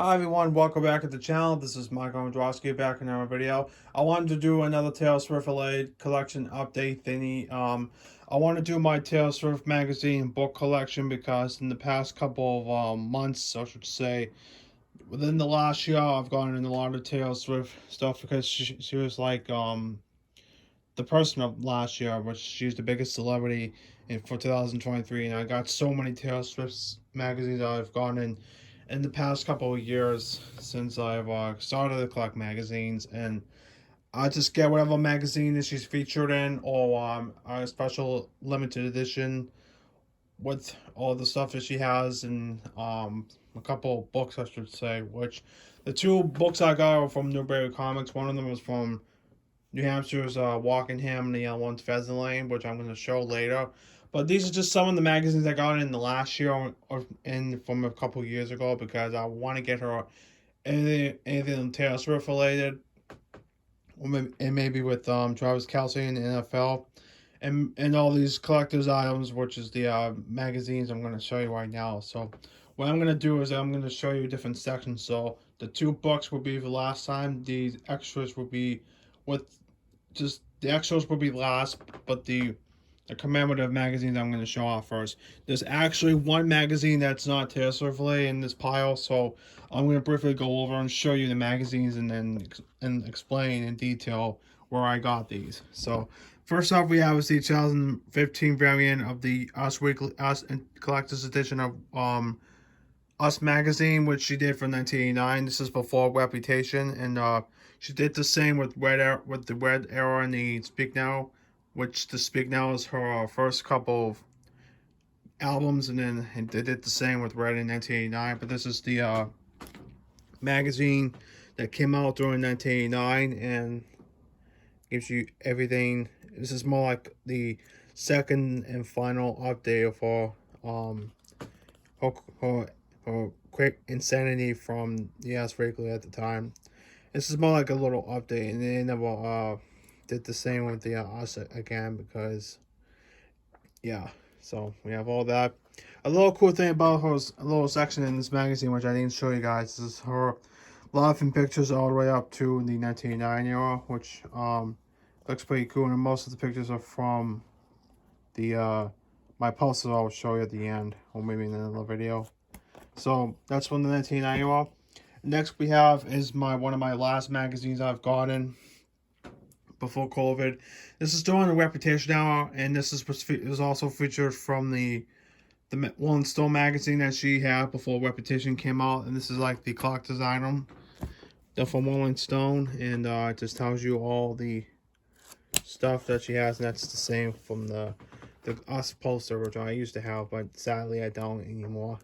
Hi everyone, welcome back to the channel. This is Michael Androsky back in our video. I wanted to do another Taylor Swift related collection update thingy. I want to do my Taylor Swift magazine book collection because in the past couple of months, I should say, within the last year, I've gotten in a lot of Taylor Swift stuff because she was like the person of last year, which she's the biggest celebrity for 2023, and I got so many Taylor Swift magazines I've gotten in the past couple of years since I've started to collect magazines, and I just get whatever magazine that she's featured in, or a special limited edition with all the stuff that she has, and a couple of books, I should say. Which the two books I got were from Newberry Comics. One of them was from New Hampshire's Walkingham, and the other one's Pheasant Lane, which I'm going to show later. But these are just some of the magazines I got in the last year or in from a couple years ago because I want to get her anything Taylor Swift related, and maybe with Travis Kelce in the NFL, and all these collector's items, which is the magazines I'm going to show you right now. So what I'm going to do is I'm going to show you different sections. So the two books will be the last time. The extras will be with just the extras will be last, but the commemorative magazines I'm going to show off first. There's actually one magazine that's not Taylor Swift in this pile, so I'm going to briefly go over and show you the magazines and then explain in detail where I got these. So first off, we have the 2015 variant of the Us Weekly Us Collector's Edition of Us magazine, which she did for 1989. This is before Reputation, and she did the same with with the Red Era and the Speak Now, which the Speak Now is her first couple of albums, and then they did the same with Red in 1989. But this is the magazine that came out during 1989 and gives you everything. This is more like the second and final update for her, her, her quick insanity from the Us Weekly at the time. This is more like a little update, and they never did the same with the Us again because, yeah. So we have all that. A little cool thing about her, a little section in this magazine, which I didn't show you guys, is her laughing pictures all the way up to the 1989 era, which looks pretty cool. And most of the pictures are from the my posters I'll show you at the end, or maybe in another video. So that's from the 1990 era. Next we have is one of my last magazines I've gotten before COVID. This is during the Reputation Hour, and this is also featured from the Rolling Stone magazine that she had before Reputation came out, and this is like the collector's item. They're from Rolling Stone, and it just tells you all the stuff that she has, and that's the same from the Us poster, which I used to have, but sadly I don't anymore.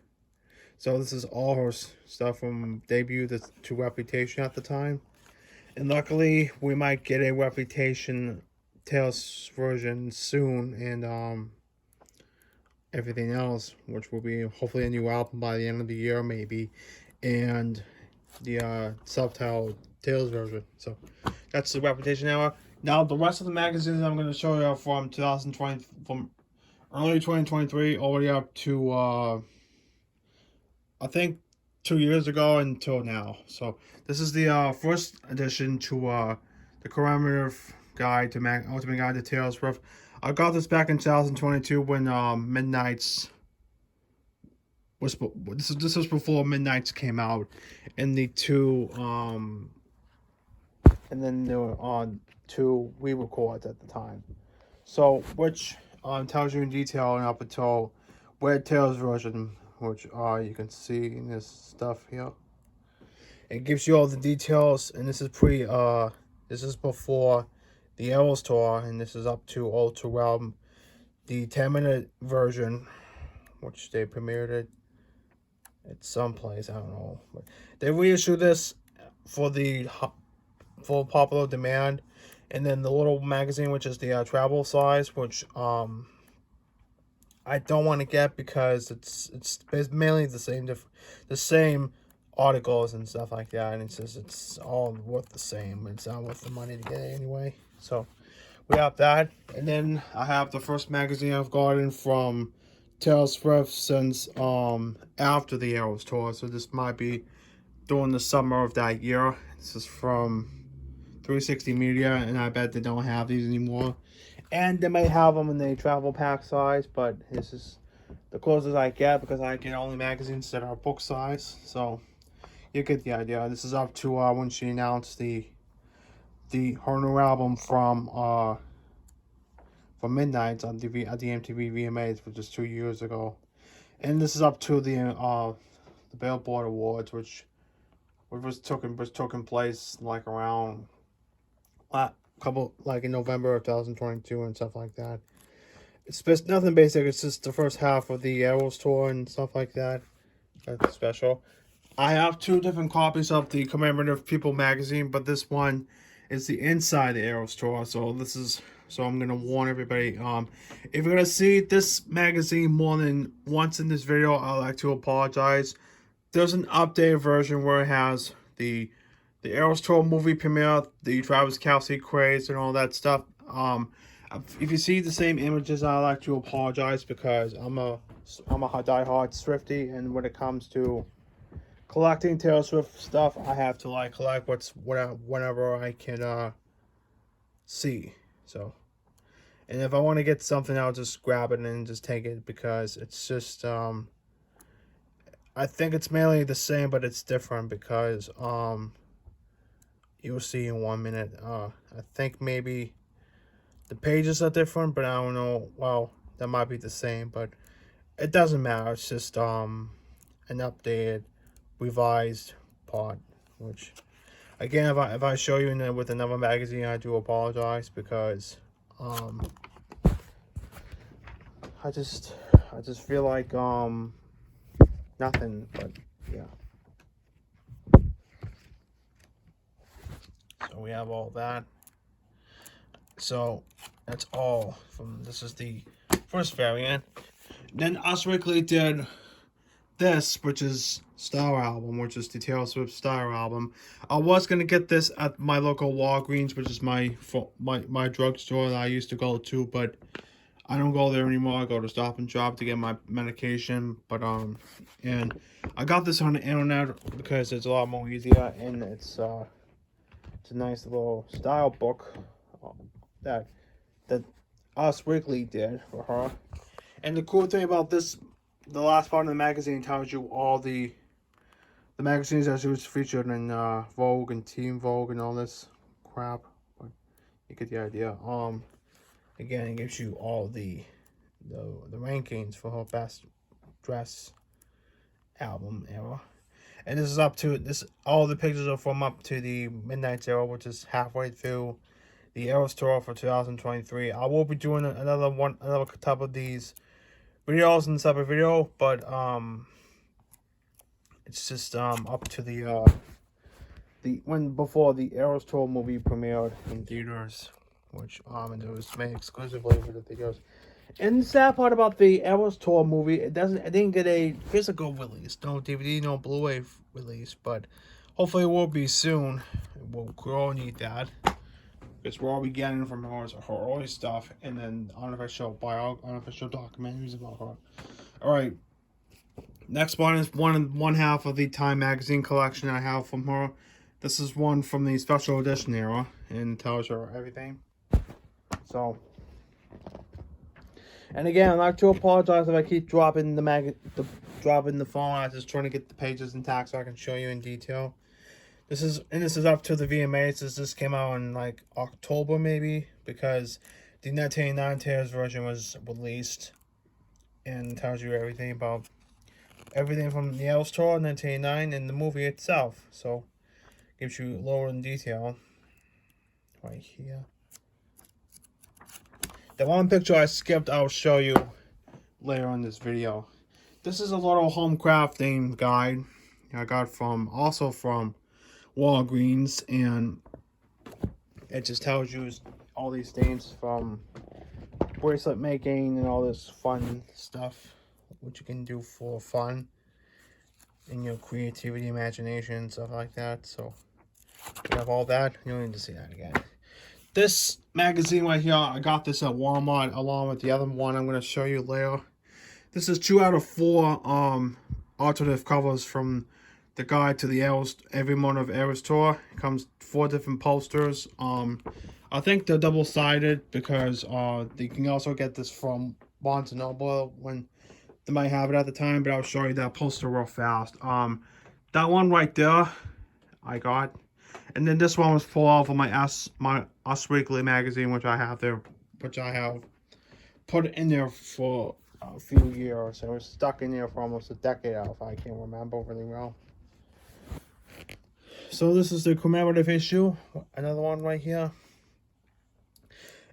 So this is all her stuff from debut to Reputation at the time. And luckily, we might get a Reputation Tales version soon, and everything else, which will be hopefully a new album by the end of the year, maybe, and the self-titled Tales version. So that's the Reputation era. Now the rest of the magazines I'm going to show you are from 2020, from early 2023, all the way up to I think 2 years ago until now. So this is the first edition to the commemorative guide to Ultimate Guide to Taylor Swift. I got this back in 2022 when Midnight's was this was before Midnight's came out, and the two and then there were on two re-records at the time. So which tells you in detail and up until Red Tails version, which you can see in this stuff here. It gives you all the details, and this is this is before the Eras tour, and this is up to Ultra Realm, the 10-minute version, which they premiered it at some place, I don't know. But they reissued this for popular demand, and then the little magazine, which is the travel size, which I don't want to get because it's mainly the same articles and stuff like that, and it's all worth the same. It's not worth the money to get it anyway. So we have that, and then I have the first magazine I've gotten from Taylor Swift since after the Eras tour. So this might be during the summer of that year. This is from 360 Media, and I bet they don't have these anymore. And they may have them in the travel pack size, but this is the closest I get because I get only magazines that are book size. So you get the idea. This is up to when she announced her new album from Midnight on at the MTV VMAs, which is 2 years ago. And this is up to the Billboard Awards, which was taking place like around in November of 2022 and stuff like that. It's nothing basic. It's just the first half of the Eras tour and stuff like that. That's special. I have 2 different copies of the Commemorative People magazine, but this one is the inside the Eras tour. So I'm gonna warn everybody. If you're gonna see this magazine more than once in this video, I'd like to apologize. There's an updated version where it has the Eras tour movie premiere, the Travis Kelce craze, and all that stuff. If you see the same images, I'd like to apologize because I'm a diehard Swiftie, and when it comes to collecting Taylor Swift stuff, I have to collect whenever I can see. So, and if I want to get something, I'll just grab it and just take it because it's just I think it's mainly the same, but it's different because you'll see in 1 minute. I think maybe the pages are different, but I don't know. Well, that might be the same, but it doesn't matter. It's just an updated, revised part. Which, again, if I show you with another magazine, I do apologize because I just feel like nothing. But yeah. So we have all that. So that's all from, this is the first variant. Then Us Weekly did this, which is Star Album, which is the Taylor Swift Star Album. I was gonna get this at my local Walgreens, which is my drugstore that I used to go to, but I don't go there anymore. I go to Stop and Shop to get my medication. But and I got this on the internet because it's a lot more easier, and it's a nice little style book that Us Weekly did for her. And the cool thing about this, the last part of the magazine tells you all the magazines that she was featured in, Vogue and Teen Vogue and all this crap. But you get the idea. Again, it gives you all the rankings for her best dress album era. And this is up to this. All the pictures are from up to the Midnight era, which is halfway through the Eras tour for 2023. I will be doing another type of these videos in a separate video, but it's just up to before the Eras tour movie premiered in theaters, which and it was made exclusively for the theaters. And the sad part about the Eras tour movie, it didn't get a physical release, no DVD, no Blu-ray release, but hopefully it will be soon. We'll all need that because we're all be getting from her early stuff, and then unofficial documentaries about her. All right, next one is one half of the Time magazine collection I have from her. This is one from the special edition era, and tells you everything. So, and again, I'd like to apologize if I keep dropping the phone. I'm just trying to get the pages intact so I can show you in detail. This is up to the VMAs. This came out in like October maybe, because the 1989 Taylor's version was released, and tells you everything from the Eras tour 1989 and the movie itself. So gives you lower in detail right here. The one picture I skipped, I'll show you later in this video. This is a little home crafting guide I got also from Walgreens, and it just tells you all these things from bracelet making and all this fun stuff, what you can do for fun in your creativity, imagination, stuff like that. So you have all that. You don't need to see that again. This magazine right here, I got this at Walmart along with the other one I'm going to show you later. This is 2 out of 4 alternative covers from the guide to the every month of Eras tour. It comes 4 different posters. I think they're double-sided because you can also get this from Barnes & Noble when they might have it at the time, but I'll show you that poster real fast. That one right there, I got. And then this one was pulled off of my Us Weekly magazine, which I have put in there for a few years. It was stuck in there for almost a decade now, if I can't remember really well. So this is the commemorative issue, another one right here.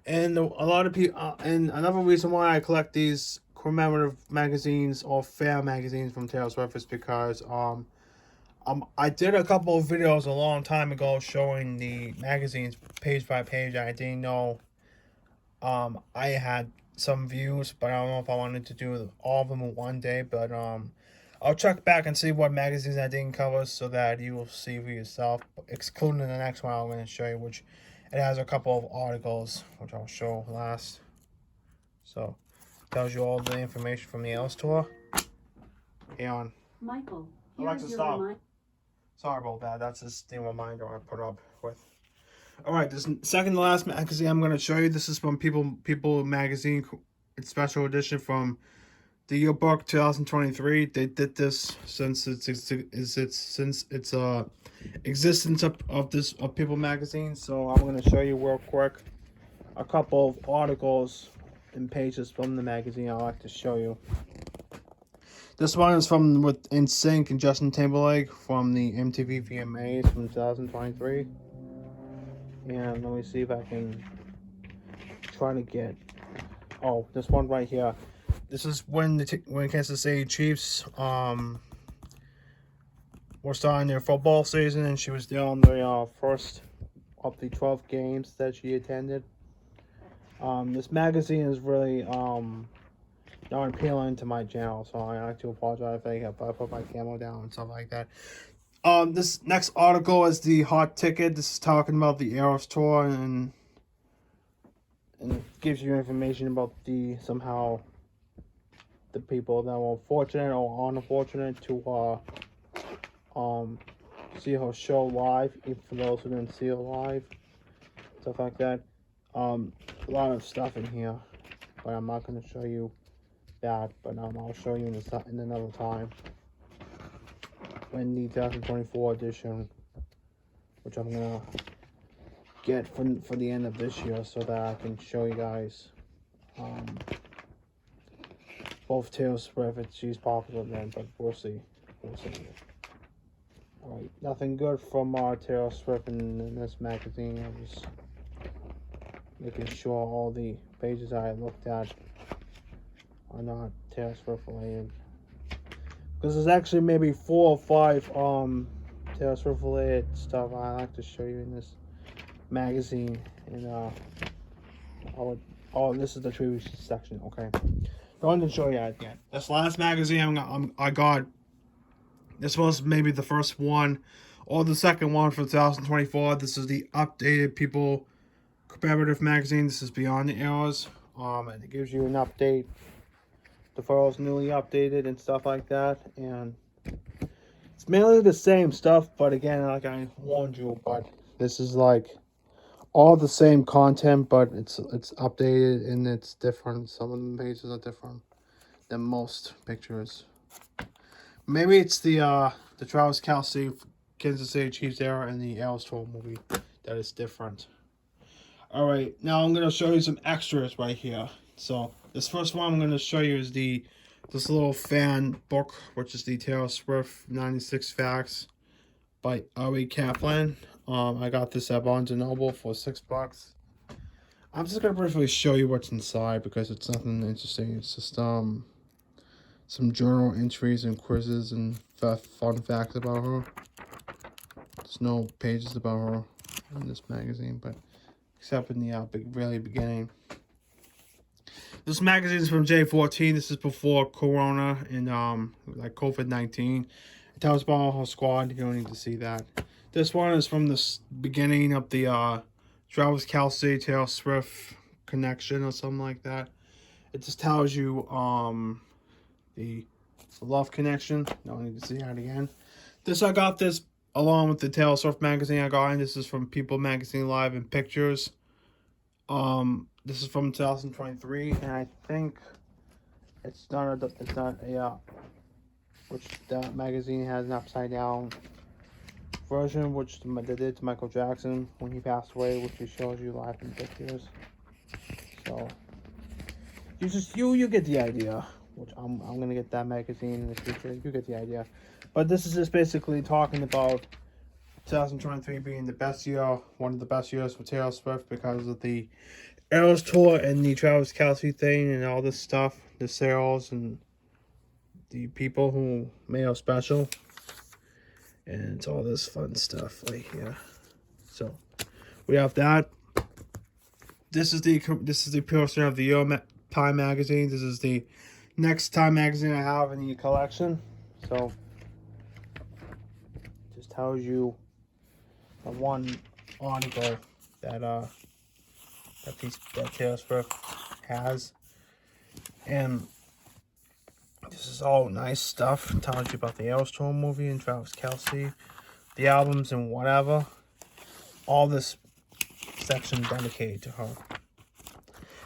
And a lot of people, and another reason why I collect these commemorative magazines or fair magazines from Taylor Swift is because I did a couple of videos a long time ago showing the magazines page by page. I didn't know I had some views, but I don't know if I wanted to do all of them in one day. But I'll check back and see what magazines I didn't cover so that you will see for yourself, excluding the next one I'm going to show you, which it has a couple of articles, which I'll show last. So, tells you all the information from the Eras tour. And Michael, Alexa, stop. Sorry about that. That's just the reminder I put up with. Alright, this second to last magazine I'm going to show you. This is from People Magazine. It's special edition from the yearbook 2023. They did this since its existence of People Magazine. So I'm going to show you real quick a couple of articles and pages from the magazine I like to show you. This one is from with NSYNC and Justin Timberlake from the MTV VMAs from 2023. And let me see if I can try to get. Oh, this one right here. This is when Kansas City Chiefs were starting their football season, and she was there on the first of the 12 games that she attended. This magazine is really not appealing to my channel, so I like to apologize if I put my camera down and stuff like that. This next article is the hot ticket. This is talking about the Eras tour, and it gives you information about the people that were fortunate or unfortunate to see her show live, even for those who didn't see her live, stuff like that. A lot of stuff in here, but I'm not going to show you that, but I'll show you in another time when the 2024 edition, which I'm gonna get for the end of this year, so that I can show you guys both Taylor Swift if she's popular then, but we'll see. Alright, nothing good from Taylor Swift in this magazine. I'm just making sure all the pages I looked at are not Taylor Swift related. Because there's actually maybe 4 or 5 Taylor Swift related stuff I like to show you in this magazine. And this is the tribute section. Okay, going to show you that again. This last magazine I got. This was maybe the first one or the second one for 2024. This is the updated People Commemorative magazine. This is Beyond the Eras. And it gives you an update. The photos newly updated and stuff like that, and it's mainly the same stuff, but again, like I warned you, but this is like all the same content, but it's updated and it's different. Some of the pages are different than most pictures. Maybe it's the Travis Kelce Kansas City Chiefs era and the Eras tour movie that is different. All right, now I'm gonna show you some extras right here. So this first one I'm going to show you is this little fan book, which is the Taylor Swift 96 Facts by Ari Kaplan. I got this at Barnes & Noble for $6. I'm just going to briefly show you what's inside because it's nothing interesting. It's just some journal entries and quizzes and fun facts about her. There's no pages about her in this magazine, but except in the really beginning. This magazine is from J14. This is before Corona and like COVID-19. It tells about our whole squad. You don't need to see that. This one is from the beginning of the Travis Kelce Taylor Swift connection or something like that. It just tells you the love connection. No need to see that again. I got this along with the Taylor Swift magazine I got, and this is from People Magazine Live and Pictures. This is from 2023, and I think it's not a which that magazine has an upside down version, which they did to Michael Jackson when he passed away, which he shows you live in pictures. So you get the idea. Which I'm gonna get that magazine in the future. You get the idea. But this is just basically talking about 2023 being the best year, one of the best years for Taylor Swift because of the Eras tour and the Travis Kelce thing and all this stuff, the sales and the people who made her special, and it's all this fun stuff right here. So we have that. This is the person of the year Time magazine. This is the next Time magazine I have in the collection. So just tells you the one article that Taylor Swift has, and this is all nice stuff. It tells you about the Eras Tour movie and Travis Kelce, the albums and whatever. All this section dedicated to her.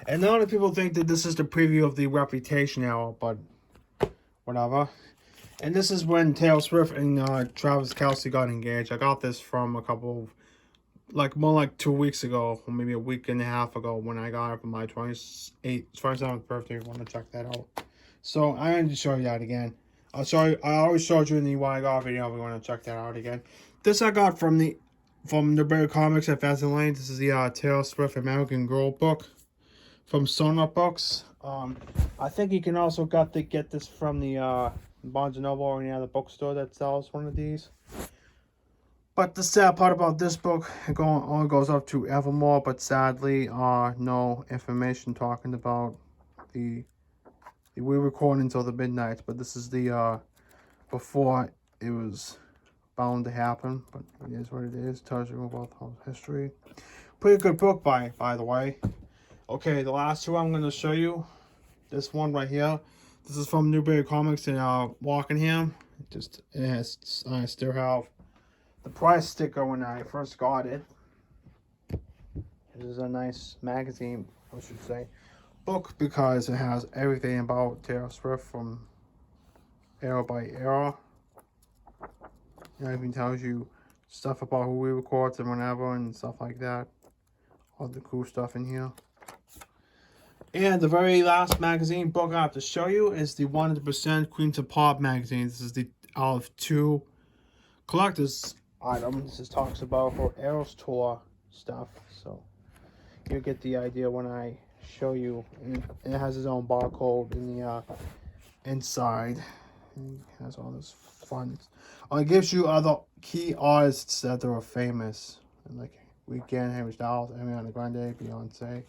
And a lot of people think that this is the preview of the Reputation era, but whatever. And this is when Taylor Swift and Travis Kelce got engaged. I got this from a couple of, more like 2 weeks ago, or maybe a week and a half ago, when I got it for my 27th birthday. If you want to check that out. So I'm going to show you that again. I always showed you in the What I Got video. If you want to check that out again. This I got from Newbury Comics at Pheasant Lane. This is the Taylor Swift American Girl book from Sonar Books. I think you can also get this from the Barnes & Noble or any other bookstore that sells one of these. But the sad part about this book, it only goes up to Evermore, but sadly, no information talking about the we're recording until the midnight. But this is the before it was bound to happen, but it is what it is. Tells you about the history. Pretty good book by the way. Okay, the last two I'm going to show you. This one right here. This is from Newbury Comics in Wokingham. I still have the price sticker when I first got it. This is a nice magazine, I should say, book, because it has everything about Taylor Swift from era by era. It even tells you stuff about who we recorded and whenever and stuff like that. All the cool stuff in here. And the very last magazine book I have to show you is the 100% Queens of Pop magazine. This is the out of two collector's items. This talks about her Eras Tour stuff. So you'll get the idea when I show you. And it has its own barcode in the inside. And it has all this fun. It gives you other key artists that are famous. Like Weeknd, Harry Styles, Ariana Grande, Beyonce.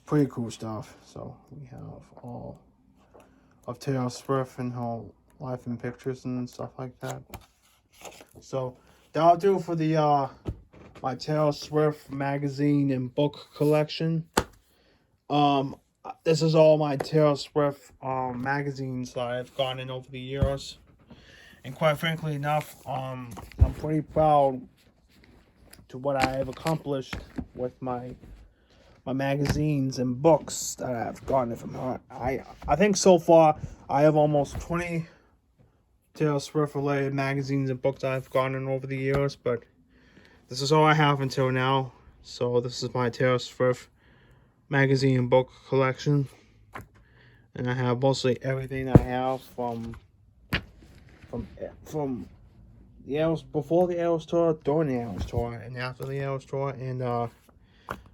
Pretty cool stuff. So we have all of Taylor Swift and her life and pictures and stuff like that. So that'll do for the my Taylor Swift magazine and book collection. This is all my Taylor Swift magazines that I've gotten over the years. And quite frankly enough, I'm pretty proud to what I have accomplished with my magazines and books that I've gotten from her. I think so far I have almost 20 Taylor Swift related magazines and books I've gotten over the years, but this is all I have until now. So this is my Taylor Swift magazine and book collection, and I have mostly everything I have from the Eras, before the Eras tour, during the Eras tour, and after the Eras tour, and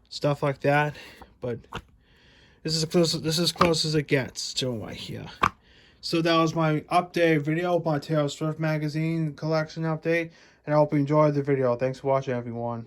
stuff like that. But this is as close as it gets to right here. So that was my update video, my Taylor Swift magazine collection update, and I hope you enjoyed the video. Thanks for watching, everyone.